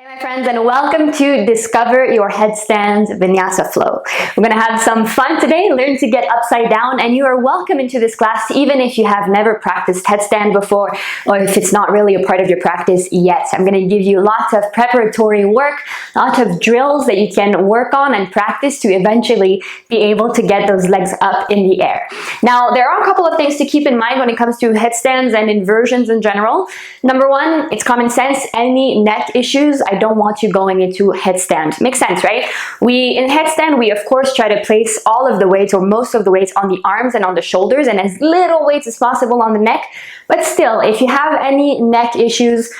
Hey my friends, and welcome to Discover Your Headstand Vinyasa Flow. We're going to have some fun today, learn to get upside down, and you are welcome into this class even if you have never practiced headstand before or if it's not really a part of your practice yet. I'm going to give you lots of preparatory work, lots of drills that you can work on and practice to eventually be able to get those legs up in the air. Now, there are a couple of things to keep in mind when it comes to headstands and inversions in general. Number one, it's common sense. Any neck issues, I don't want you going into headstand. Makes sense, right? In headstand, we of course try to place all of the weights or most of the weights on the arms and on the shoulders and as little weights as possible on the neck. But still, if you have any neck issues,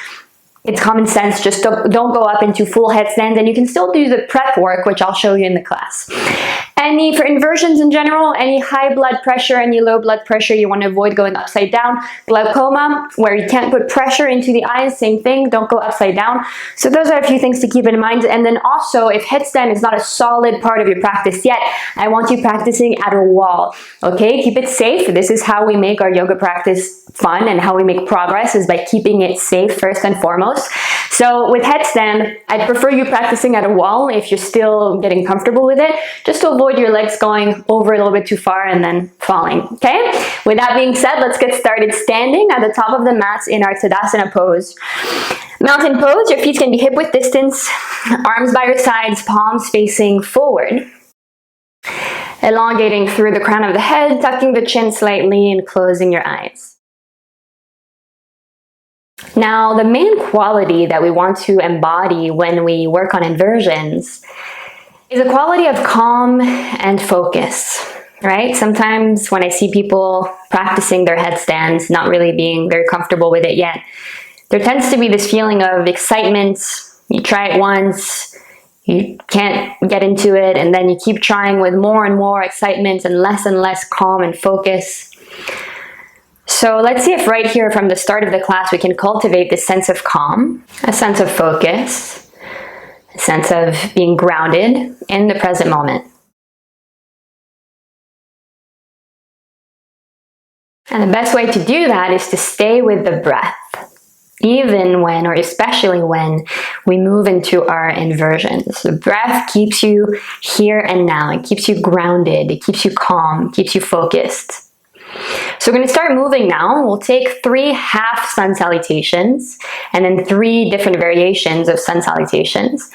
it's common sense, just don't go up into full headstand, and you can still do the prep work, which I'll show you in the class. For inversions in general, any high blood pressure, any low blood pressure, you want to avoid going upside down. Glaucoma, where you can't put pressure into the eyes, same thing, don't go upside down. So those are a few things to keep in mind. And then also, if headstand is not a solid part of your practice yet, I want you practicing at a wall, okay? Keep it safe. This is how we make our yoga practice fun, and how we make progress is by keeping it safe first and foremost. So with headstand, I'd prefer you practicing at a wall if you're still getting comfortable with it, just to avoid your legs going over a little bit too far and then falling, okay? With that being said, let's get started standing at the top of the mat in our Tadasana pose. Mountain pose, your feet can be hip-width distance, arms by your sides, palms facing forward. Elongating through the crown of the head, tucking the chin slightly and closing your eyes. Now, the main quality that we want to embody when we work on inversions is a quality of calm and focus, right? Sometimes when I see people practicing their headstands, not really being very comfortable with it yet, there tends to be this feeling of excitement. You try it once, you can't get into it, and then you keep trying with more and more excitement and less calm and focus. So let's see if right here from the start of the class we can cultivate this sense of calm, a sense of focus, a sense of being grounded in the present moment. And the best way to do that is to stay with the breath, even when, or especially when, we move into our inversions. The breath keeps you here and now. It keeps you grounded. It keeps you calm, keeps you focused. So we're going to start moving now. We'll take 3 half sun salutations and then 3 different variations of sun salutations.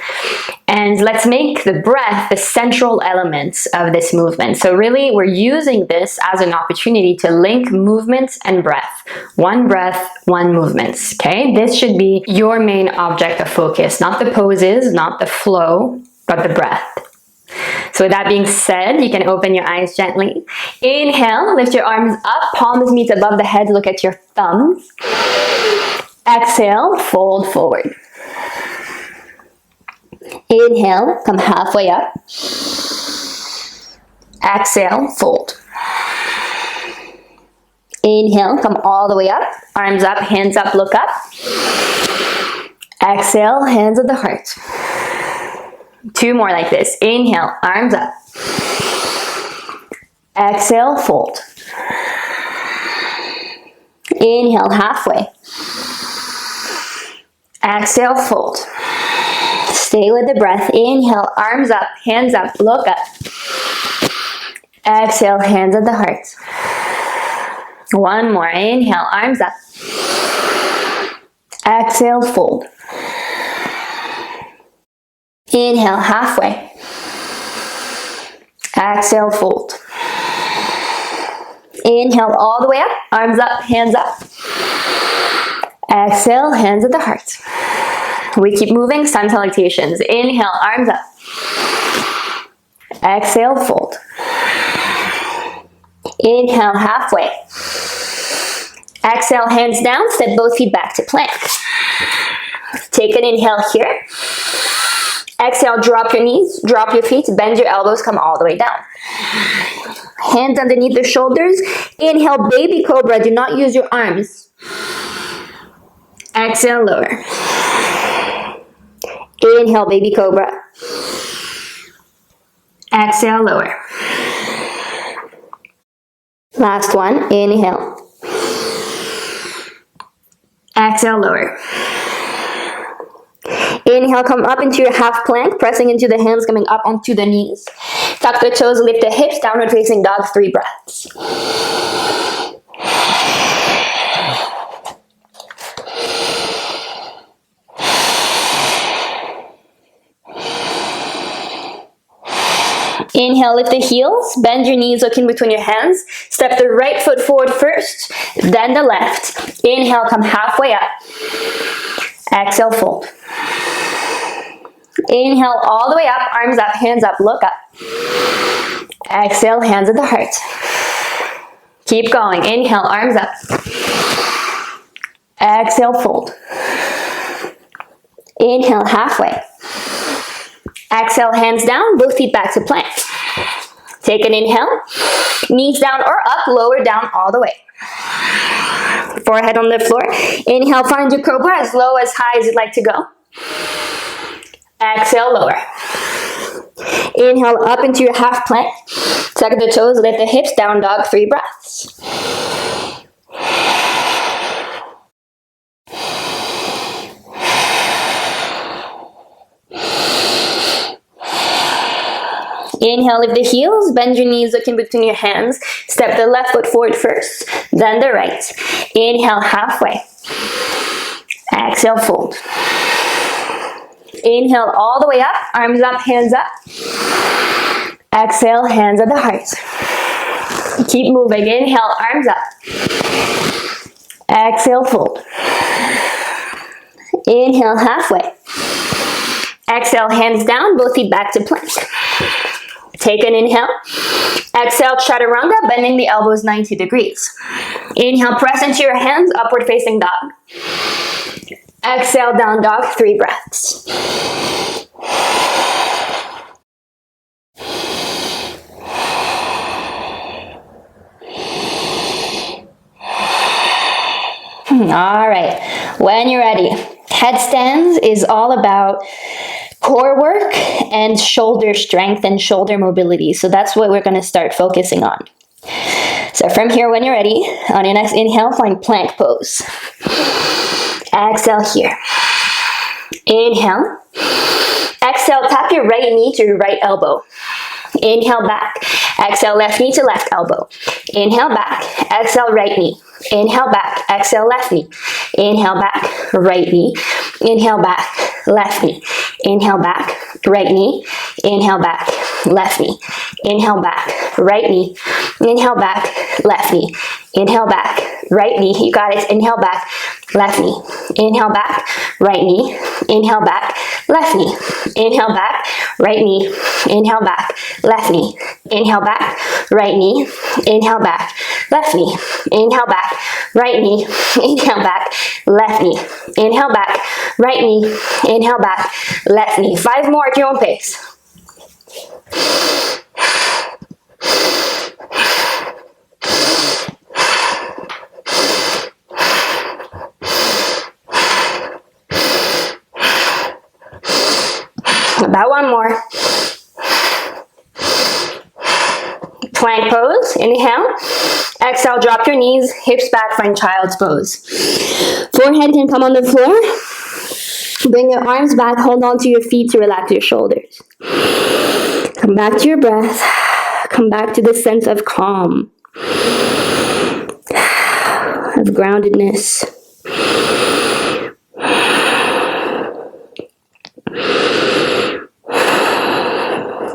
And let's make the breath the central element of this movement. So really, we're using this as an opportunity to link movement and breath. One breath, one movement, okay? This should be your main object of focus, not the poses, not the flow, but the breath. So with that being said, you can open your eyes gently. Inhale, lift your arms up, palms meet above the head, look at your thumbs. Exhale, fold forward. Inhale, come halfway up. Exhale, fold. Inhale, come all the way up, arms up, hands up, look up. Exhale, hands at the heart. 2 more like this. Inhale, arms up. Exhale, fold. Inhale, halfway. Exhale, fold. Stay with the breath. Inhale, arms up, hands up, look up. Exhale, hands at the heart. 1 more. Inhale, arms up. Exhale, fold. Inhale, halfway. Exhale, fold. Inhale all the way up, arms up, hands up. Exhale, hands at the heart. We keep moving, sun salutations. Inhale, arms up. Exhale, fold. Inhale, halfway. Exhale, hands down, step both feet back to plank. Take an inhale here. Exhale, drop your knees, drop your feet, bend your elbows, come all the way down. Hands underneath the shoulders. Inhale, baby cobra, do not use your arms. Exhale, lower. Inhale, baby cobra. Exhale, lower. Last one, inhale. Exhale, lower. Inhale, come up into your half plank, pressing into the hands, coming up onto the knees. Tuck the toes, lift the hips, downward facing dog, 3 breaths. Inhale, lift the heels, bend your knees, look in between your hands. Step the right foot forward first, then the left. Inhale, come halfway up. Exhale, fold. Inhale all the way up, arms up, hands up, look up. Exhale, hands at the heart. Keep going. Inhale, arms up. Exhale, fold. Inhale, halfway. Exhale, hands down, both feet back to plank. Take an inhale, knees down or up, lower down all the way. Forehead on the floor. Inhale, find your cobra as low as high as you'd like to go. Exhale, lower. Inhale, up into your half plank. Tuck the toes, lift the hips, down dog, 3 breaths. Inhale, lift the heels, bend your knees, look in between your hands. Step the left foot forward first, then the right. Inhale, halfway. Exhale, fold. Inhale all the way up, arms up, hands up. Exhale, hands at the heart. Keep moving. Inhale, arms up. Exhale, fold. Inhale, halfway. Exhale, hands down, both feet back to plank. Take an inhale. Exhale, chaturanga, bending the elbows 90 degrees. Inhale, press into your hands, upward facing dog. Exhale, down dog, 3 breaths. All right, when you're ready, headstands is all about core work and shoulder strength and shoulder mobility. So that's what we're going to start focusing on. So from here, when you're ready, on your next inhale, find plank pose. Exhale here. Inhale. Exhale, tap your right knee to your right elbow. Inhale back. Exhale, left knee to left elbow. Inhale back. Exhale, right knee. Inhale back. Exhale, left knee. Inhale back. Right knee. Inhale back. Left knee. Inhale back. Right knee. Inhale back. Left knee. Inhale back. Right knee. Inhale back. Left knee. Inhale back. Right knee. You got it. Inhale back. Left knee. Inhale back. Right knee. Inhale back. Left knee. Inhale back. Right knee. Inhale back. Left knee. Inhale back. Right knee. Inhale back. Left knee. Inhale back. Right knee. Inhale back. Left knee. Inhale back. Right knee. Inhale back. Left knee. 5 more at your own pace. About 1 more. Plank pose, inhale. Exhale, drop your knees, hips back, find child's pose. Forehead can come on the floor. Bring your arms back, hold on to your feet to relax your shoulders. Come back to your breath. Come back to the sense of calm, of groundedness.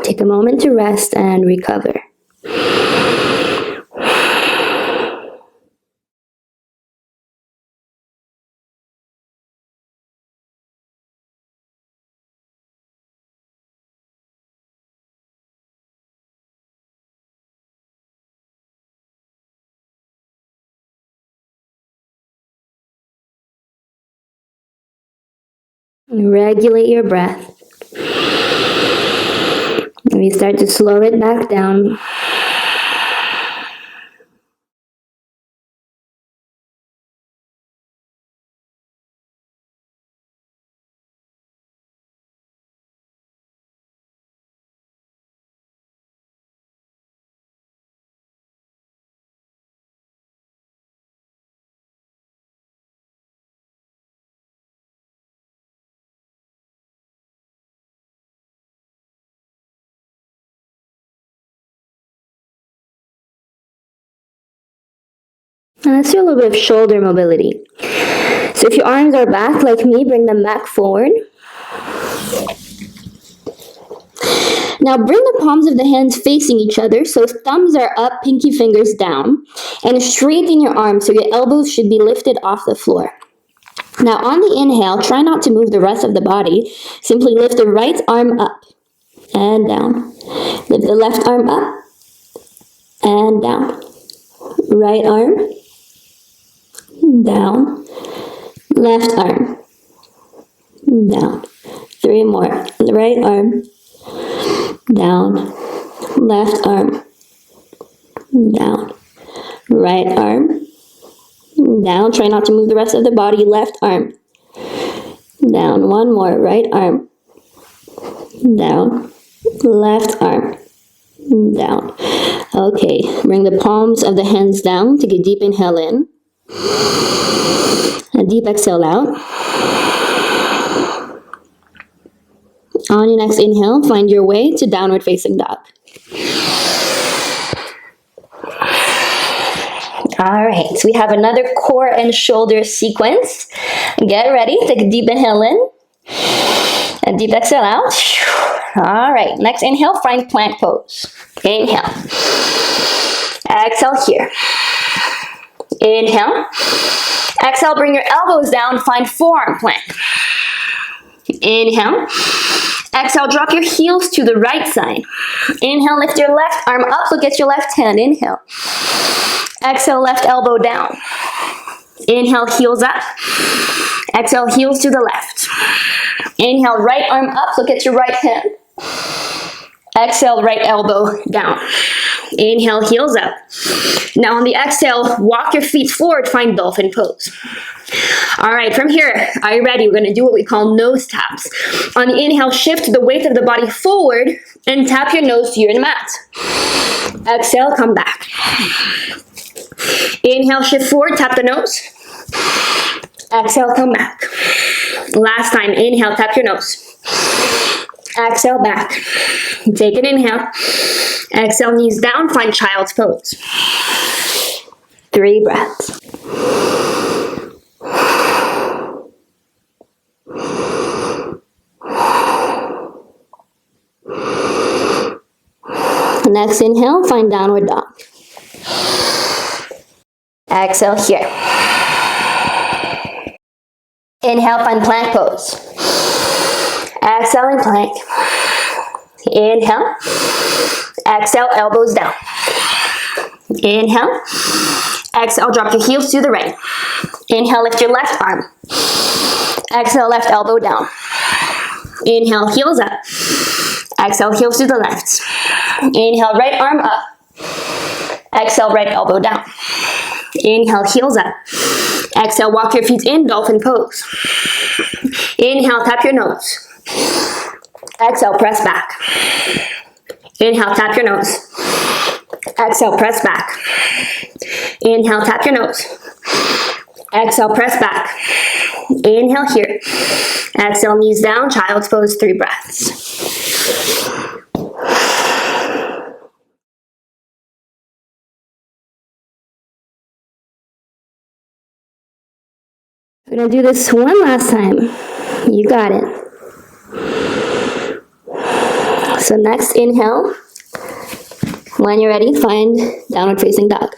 Take a moment to rest and recover. Regulate your breath. And you start to slow it back down. And let's do a little bit of shoulder mobility. So if your arms are back like me, bring them back forward. Now bring the palms of the hands facing each other, so thumbs are up, pinky fingers down, and straighten your arms so your elbows should be lifted off the floor. Now on the inhale, try not to move the rest of the body. Simply lift the right arm up and down. Lift the left arm up and down. Right arm down. Left arm down. 3 more. The right arm down, left arm, down, right arm, down. Try not to move the rest of the body. Left arm, down. 1 more. Right arm, down, left arm, down. Okay, bring the palms of the hands down. Take a deep inhale in, a deep exhale out. On your next inhale, find your way to downward facing dog. All right, so we have another core and shoulder sequence. Get ready, take a deep inhale in, a deep exhale out. All right, next inhale, find plank pose. Inhale, exhale here. Inhale, exhale, bring your elbows down, find forearm plank. Inhale, exhale, drop your heels to the right side. Inhale, lift your left arm up, look at your left hand. Inhale, exhale, left elbow down. Inhale, heels up. Exhale, heels to the left. Inhale, right arm up, look at your right hand. Exhale, right elbow down. Inhale, heels up. Now on the exhale, walk your feet forward, find dolphin pose. All right, from here, are you ready? We're going to do what we call nose taps. On the inhale, shift the weight of the body forward and tap your nose to your mat. Exhale, come back. Inhale, shift forward, tap the nose. Exhale, come back. Last time, inhale, tap your nose. Exhale, back. Take an inhale. Exhale, knees down, find child's pose. 3 breaths. Next inhale, find downward dog. Exhale here. Inhale, find plank pose. Exhale and plank. Inhale. Exhale, elbows down. Inhale. Exhale, drop your heels to the right. Inhale, lift your left arm. Exhale, left elbow down. Inhale, heels up. Exhale, heels to the left. Inhale, right arm up. Exhale, right elbow down. Inhale, heels up. Exhale, walk your feet in, dolphin pose. Inhale, tap your nose. Exhale, press back. Inhale, tap your nose. Exhale, press back. Inhale, tap your nose. Exhale, press back. Inhale here. Exhale, knees down, child's pose, 3 breaths. We're gonna do this one last time. You got it. So next inhale. When you're ready, find downward facing dog.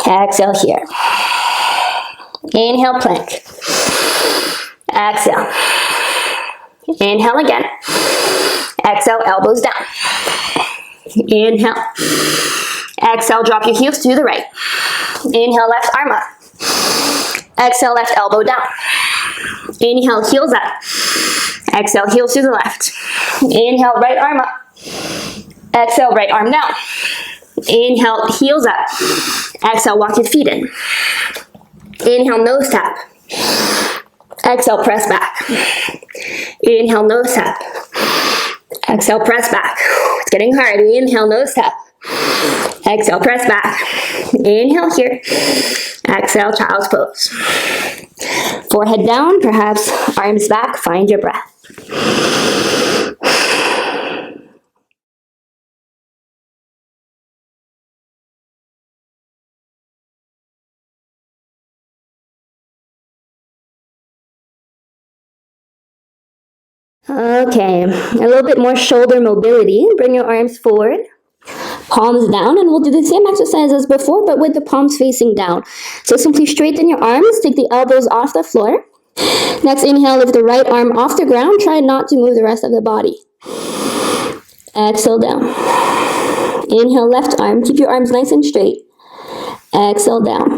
Exhale here. Inhale, plank. Exhale. Inhale again. Exhale, elbows down. Inhale. Exhale, drop your heels to the right. Inhale, left arm up. Exhale, left elbow down. Inhale, heels up. Exhale, heels to the left. Inhale, right arm up. Exhale, right arm down. Inhale, heels up. Exhale, walk your feet in. Inhale, nose tap. Exhale, press back. Inhale, nose tap. Exhale, press back. It's getting hard. Inhale, nose tap. Exhale, press back. Inhale here. Exhale, child's pose. Forehead down, perhaps arms back. Find your breath. Okay, a little bit more shoulder mobility. Bring your arms forward, palms down, and we'll do the same exercise as before, but with the palms facing down. So simply straighten your arms, take the elbows off the floor. Next, inhale, lift the right arm off the ground. Try not to move the rest of the body. Exhale down. Inhale, left arm. Keep your arms nice and straight. Exhale down.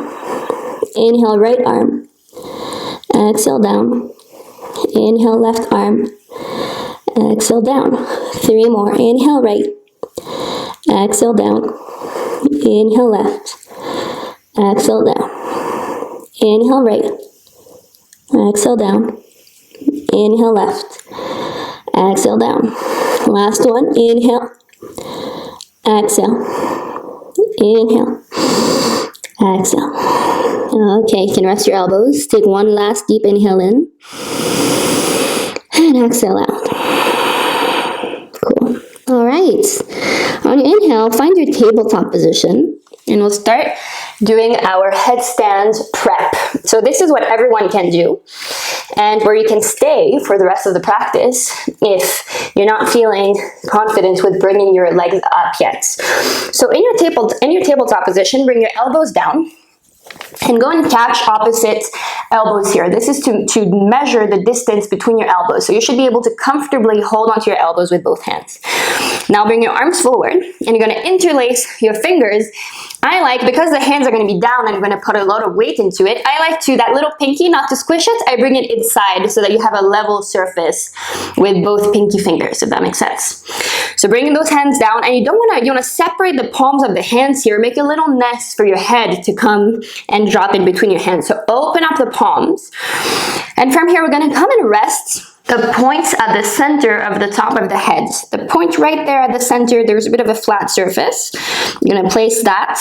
Inhale, right arm. Exhale down. Inhale, left arm. Exhale down. 3 more. Inhale, right. Exhale down. Inhale, left. Exhale down. Inhale, right. Exhale down. Inhale, left. Exhale down. Last one. Inhale. Exhale. Inhale. Exhale. Okay, you can rest your elbows. Take one last deep inhale in. And exhale out. Cool. All right. On your inhale, find your tabletop position. And we'll start doing our headstand prep. So this is what everyone can do, and where you can stay for the rest of the practice if you're not feeling confident with bringing your legs up yet. So in your tabletop position, bring your elbows down and go and catch opposite elbows here. This is to measure the distance between your elbows. So you should be able to comfortably hold onto your elbows with both hands. Now bring your arms forward and you're going to interlace your fingers. Because the hands are going to be down and I'm going to put a lot of weight into it, I like to, that little pinky, not to squish it, I bring it inside so that you have a level surface with both pinky fingers, if that makes sense. So bringing those hands down, and you want to separate the palms of the hands here, make a little nest for your head to come and drop in between your hands. So open up the palms, and from here we're going to come and rest the points at the center of the top of the head. The point right there at the center, there's a bit of a flat surface. You're going to place that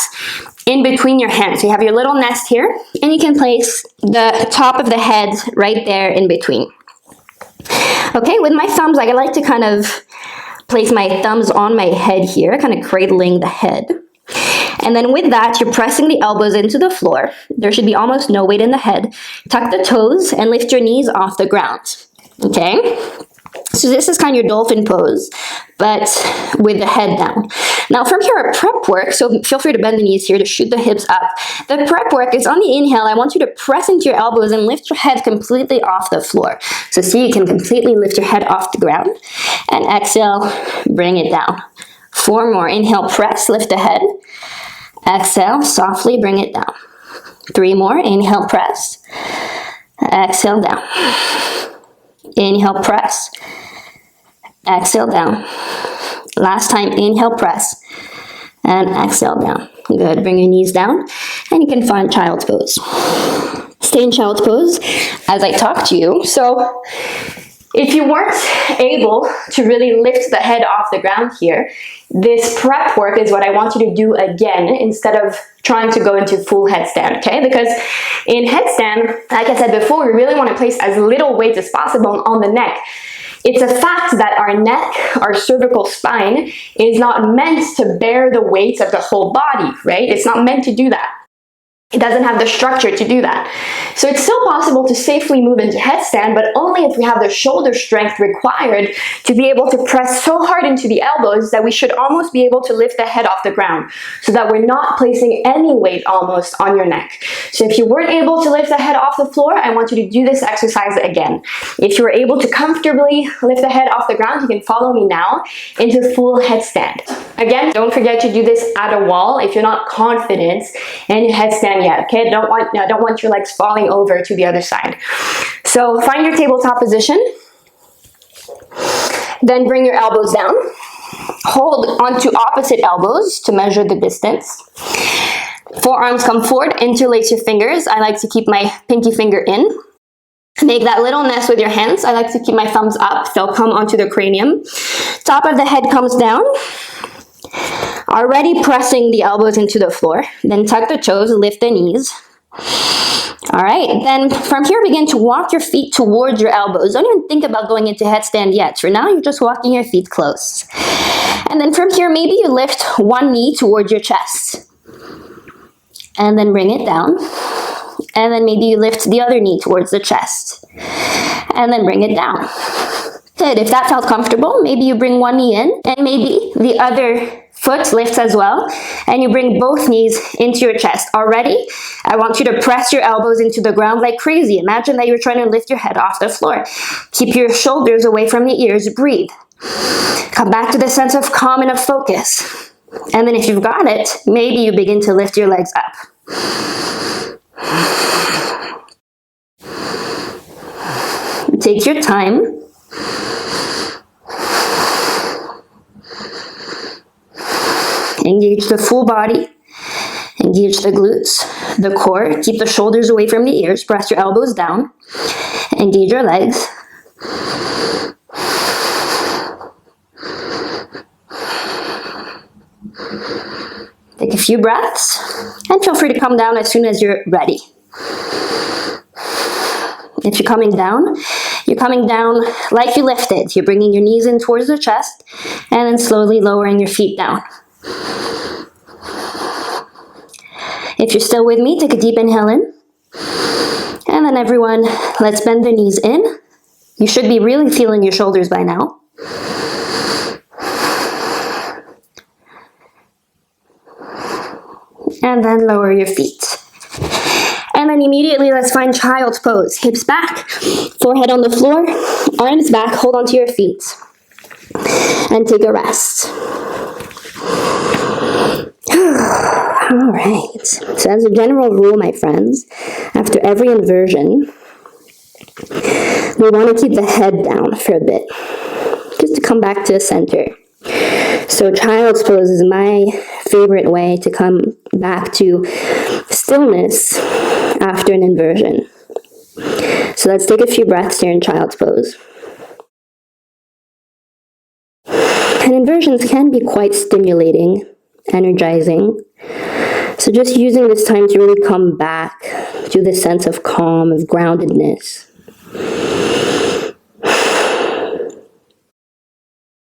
in between your hands. So you have your little nest here, and you can place the top of the head right there in between. Okay, with my thumbs, I like to kind of place my thumbs on my head here, kind of cradling the head. And then with that, you're pressing the elbows into the floor. There should be almost no weight in the head. Tuck the toes and lift your knees off the ground. Okay? So this is kind of your dolphin pose, but with the head down. Now from here, prep work, so feel free to bend the knees here to shoot the hips up. The prep work is on the inhale. I want you to press into your elbows and lift your head completely off the floor. So see, you can completely lift your head off the ground. And exhale, bring it down. 4 more. Inhale, press, lift the head. Exhale, softly bring it down. 3 more. Inhale, press. Exhale, down. Inhale, press. Exhale, down. Last time, inhale, press. And exhale, down. Good. Bring your knees down. And you can find child's pose. Stay in child's pose as I talk to you. So if you weren't able to really lift the head off the ground here, this prep work is what I want you to do again instead of trying to go into full headstand, okay? Because in headstand, like I said before, we really want to place as little weight as possible on the neck. It's a fact that our neck, our cervical spine, is not meant to bear the weight of the whole body, right? It's not meant to do that. It doesn't have the structure to do that. So it's still possible to safely move into headstand, but only if we have the shoulder strength required to be able to press so hard into the elbows that we should almost be able to lift the head off the ground, so that we're not placing any weight almost on your neck. So if you weren't able to lift the head off the floor, I want you to do this exercise again. If you were able to comfortably lift the head off the ground, you can follow me now into full headstand. Again, don't forget to do this at a wall if you're not confident in your headstand yet, okay? Don't want your legs falling over to the other side. So find your tabletop position. Then bring your elbows down. Hold onto opposite elbows to measure the distance. Forearms come forward, interlace your fingers. I like to keep my pinky finger in. Make that little nest with your hands. I like to keep my thumbs up. They'll come onto the cranium. Top of the head comes down. Already pressing the elbows into the floor. Then tuck the toes, lift the knees. All right, then from here, begin to walk your feet towards your elbows. Don't even think about going into headstand yet. For now, you're just walking your feet close. And then from here, maybe you lift one knee towards your chest. And then bring it down. And then maybe you lift the other knee towards the chest. And then bring it down. Good. If that felt comfortable, maybe you bring one knee in and maybe the other foot lifts as well, and you bring both knees into your chest. Already, I want you to press your elbows into the ground like crazy. Imagine that you're trying to lift your head off the floor. Keep your shoulders away from the ears. Breathe. Come back to the sense of calm and of focus. And then if you've got it, maybe you begin to lift your legs up. Take your time. Engage the full body. Engage the glutes, the core. Keep the shoulders away from the ears. Press your elbows down. Engage your legs. Take a few breaths and feel free to come down as soon as you're ready. If you're coming down like you lifted. You're bringing your knees in towards the chest and then slowly lowering your feet down. If you're still with me, take a deep inhale in. And then everyone, let's bend the knees in. You should be really feeling your shoulders by now. And then lower your feet. And then immediately let's find child's pose. Hips back, forehead on the floor, arms back, hold onto your feet. And take a rest. All right. So as a general rule, my friends, after every inversion, we want to keep the head down for a bit, just to come back to the center. So child's pose is my favorite way to come back to stillness after an inversion. So let's take a few breaths here in child's pose. And inversions can be quite stimulating, energizing. So just using this time to really come back to the sense of calm, of groundedness.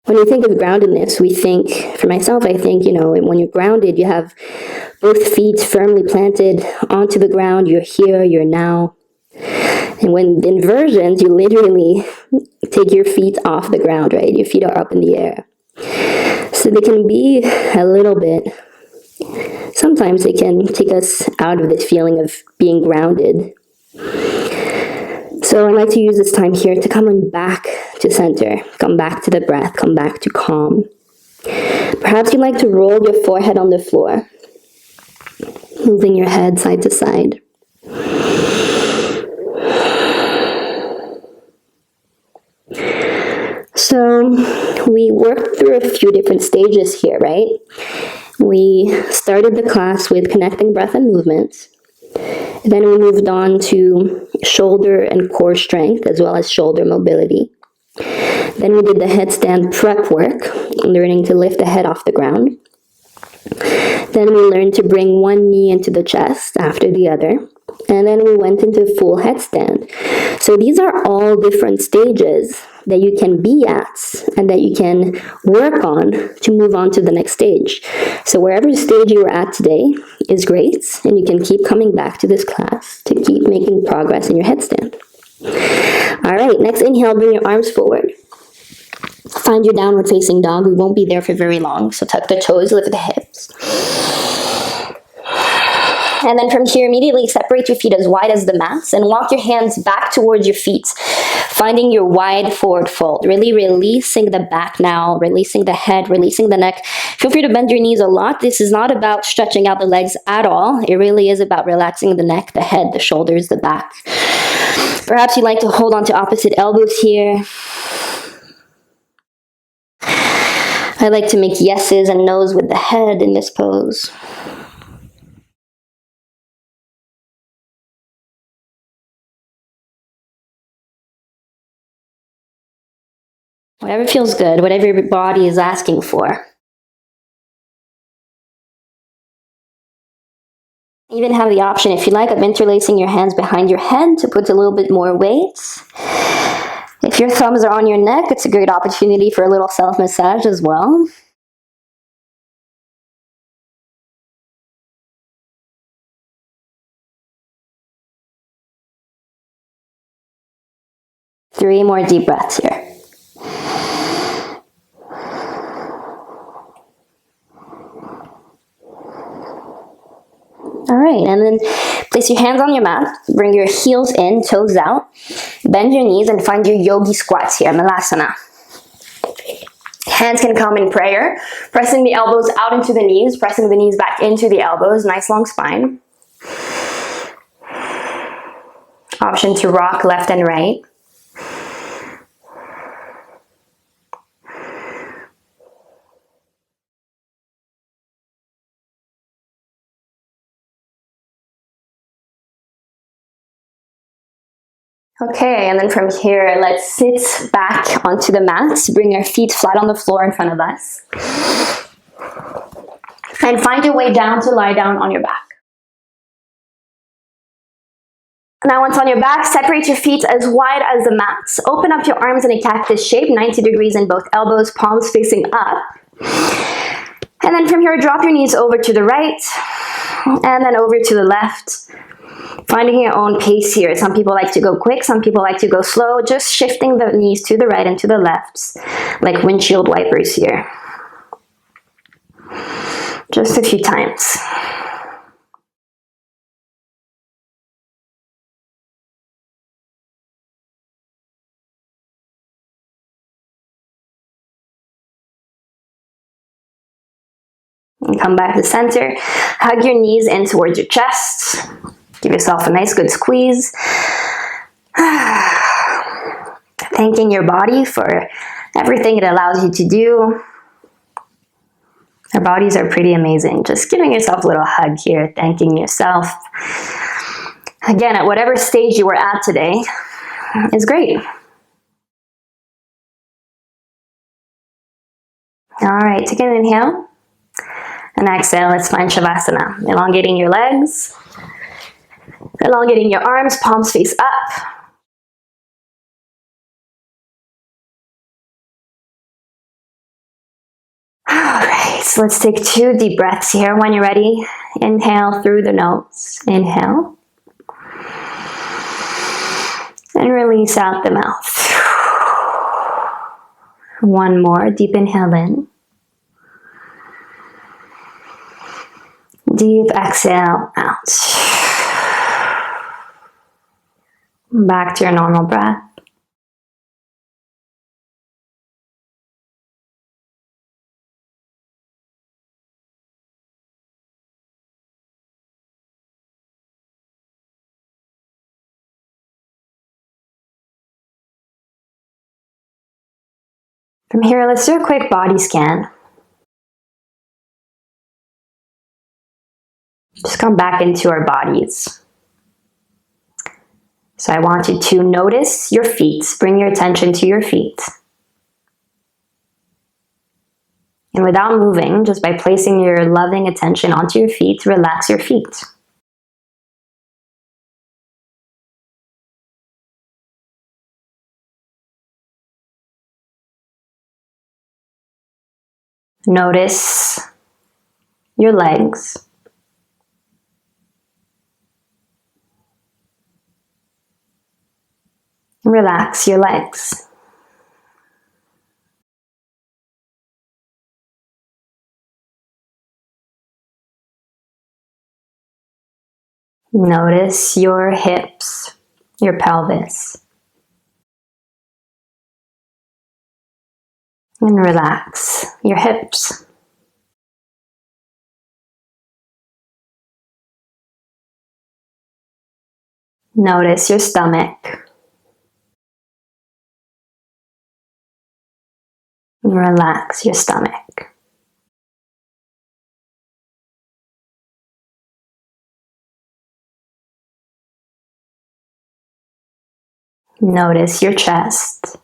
When you think of groundedness, we think, for myself, I think, when you're grounded, you have both feet firmly planted onto the ground. You're here, you're now. And when inversions, you literally take your feet off the ground, right? Your feet are up in the air. So they can be a little bit, sometimes they can take us out of this feeling of being grounded. So I like to use this time here to come on back to center, come back to the breath, come back to calm. Perhaps you like to roll your forehead on the floor, moving your head side to side. So we worked through a few different stages here, right? We started the class with connecting breath and movement. Then we moved on to shoulder and core strength, as well as shoulder mobility. Then we did the headstand prep work, learning to lift the head off the ground. Then we learned to bring one knee into the chest after the other. And then we went into full headstand. So these are all different stages that you can be at and that you can work on to move on to the next stage. So wherever stage you are at today is great, and you can keep coming back to this class to keep making progress in your headstand. All right, next inhale, bring your arms forward. Find your downward facing dog. We won't be there for very long, so tuck the toes, lift the hips. And then from here, immediately separate your feet as wide as the mats and walk your hands back towards your feet, finding your wide forward fold. Really releasing the back now, releasing the head, releasing the neck. Feel free to bend your knees a lot. This is not about stretching out the legs at all. It really is about relaxing the neck, the head, the shoulders, the back. Perhaps you'd like to hold on to opposite elbows here. I like to make yeses and nos with the head in this pose. Whatever feels good, whatever your body is asking for. Even have the option, if you like, of interlacing your hands behind your head to put a little bit more weight. If your thumbs are on your neck, it's a great opportunity for a little self-massage as well. Three more deep breaths here. right, and then place your hands on your mat, bring your heels in, toes out, bend your knees and find your yogi squats here, Malasana. Hands can come in prayer, pressing the elbows out into the knees, pressing the knees back into the elbows, nice long spine. Option to rock left and right. Okay, and then from here, let's sit back onto the mat. Bring our feet flat on the floor in front of us. And find your way down to lie down on your back. Now once on your back, separate your feet as wide as the mat. Open up your arms in a cactus shape, 90 degrees in both elbows, palms facing up. And then from here, drop your knees over to the right, and then over to the left. Finding your own pace here. Some people like to go quick, some people like to go slow, just shifting the knees to the right and to the left, like windshield wipers here. Just a few times. And come back to center. Hug your knees in towards your chest. Give yourself a nice good squeeze. Thanking your body for everything it allows you to do. Our bodies are pretty amazing. Just giving yourself a little hug here, thanking yourself. Again, at whatever stage you were at today is great. All right, take an inhale. And exhale, let's find Shavasana. Elongating your legs. Elongating your arms, palms face up. Alright, so let's take 2 deep breaths here. When you're ready, inhale through the nose. Inhale. And release out the mouth. One more, deep inhale in. Deep exhale out. Back to your normal breath. From here, let's do a quick body scan. Just come back into our bodies. So I want you to notice your feet. Bring your attention to your feet. And without moving, just by placing your loving attention onto your feet, relax your feet. Notice your legs. Relax your legs. Notice your hips, your pelvis. And relax your hips. Notice your stomach. And relax your stomach. Notice your chest.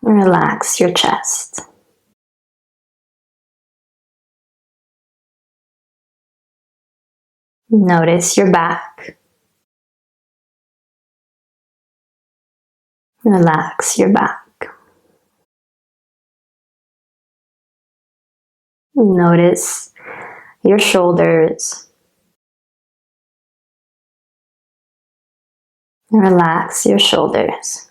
Relax your chest. Notice your back. Relax your back. Notice your shoulders. Relax your shoulders.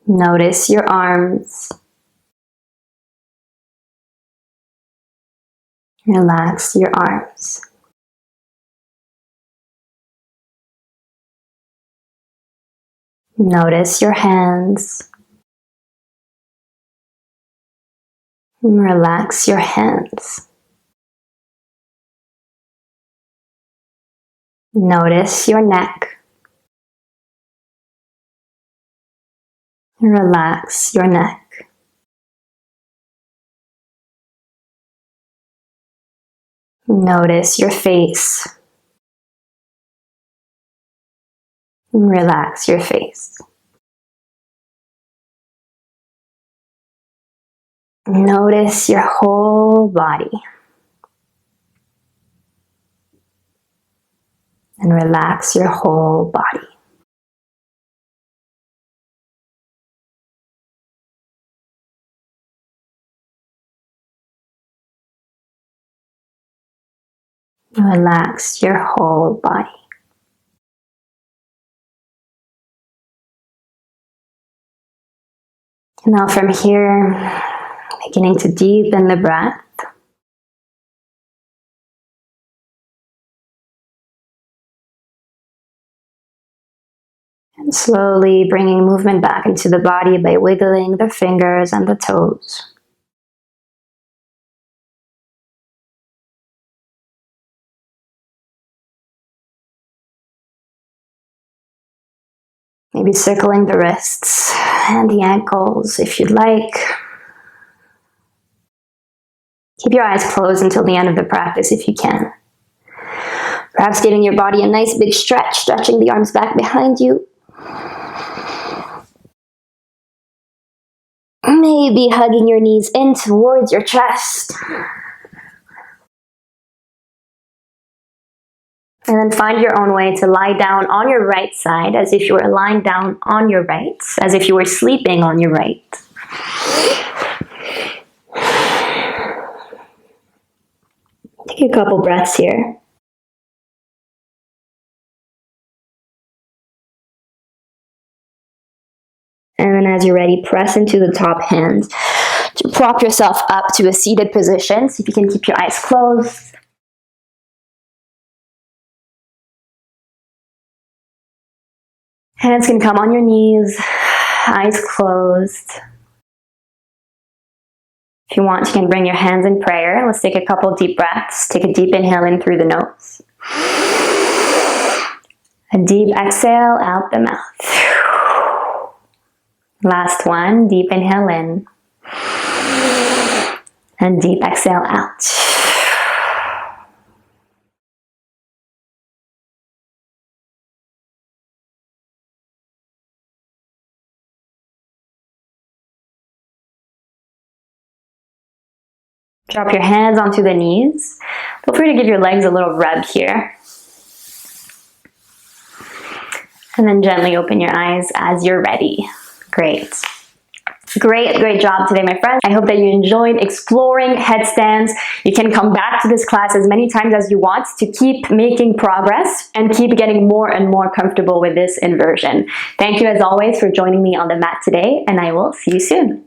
Notice your arms. Relax your arms. Notice your hands. Relax your hands. Notice your neck. Relax your neck. Notice your face. Relax your face. Notice your whole body. And relax your whole body. Relax your whole body. And now from here, beginning to deepen the breath. And slowly bringing movement back into the body by wiggling the fingers and the toes. Maybe circling the wrists and the ankles if you'd like. Keep your eyes closed until the end of the practice if you can. Perhaps giving your body a nice big stretch, stretching the arms back behind you. Maybe hugging your knees in towards your chest. And then find your own way to lie down on your right side as if you were lying down on your right, as if you were sleeping on your right. Take a couple breaths here. And then as you're ready, press into the top hand to prop yourself up to a seated position. So if you can keep your eyes closed. Hands can come on your knees, eyes closed. If you want, you can bring your hands in prayer. Let's take a couple deep breaths. Take a deep inhale in through the nose. A deep exhale out the mouth. Last one, deep inhale in. And deep exhale out. Drop your hands onto the knees. Feel free to give your legs a little rub here. And then gently open your eyes as you're ready. Great. Great job today, my friends. I hope that you enjoyed exploring headstands. You can come back to this class as many times as you want to keep making progress and keep getting more and more comfortable with this inversion. Thank you as always for joining me on the mat today, and I will see you soon.